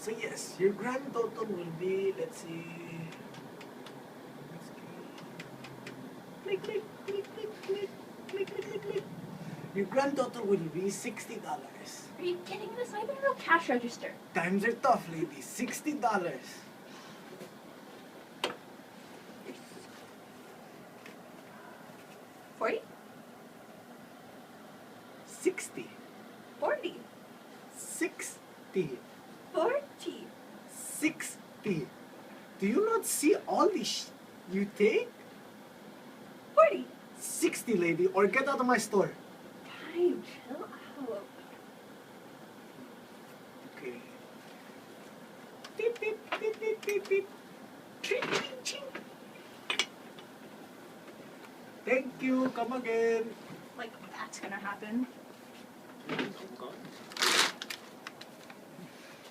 So yes, your grand total will be, let's see, click, click, click, click, click, click, click, click, click. Your grand total will be $60. Are you kidding? This not even a real cash register. Times are tough, lady. $60. 40? 60. 40. 60. 40. 60. Do you not see all this you take? 40. 60, lady, or get out of my store. Fine, chill out. Okay. Beep, beep, beep, beep, beep, beep. Ching, ching, ching. Thank you. Come again. Like, that's gonna happen. Oh, God.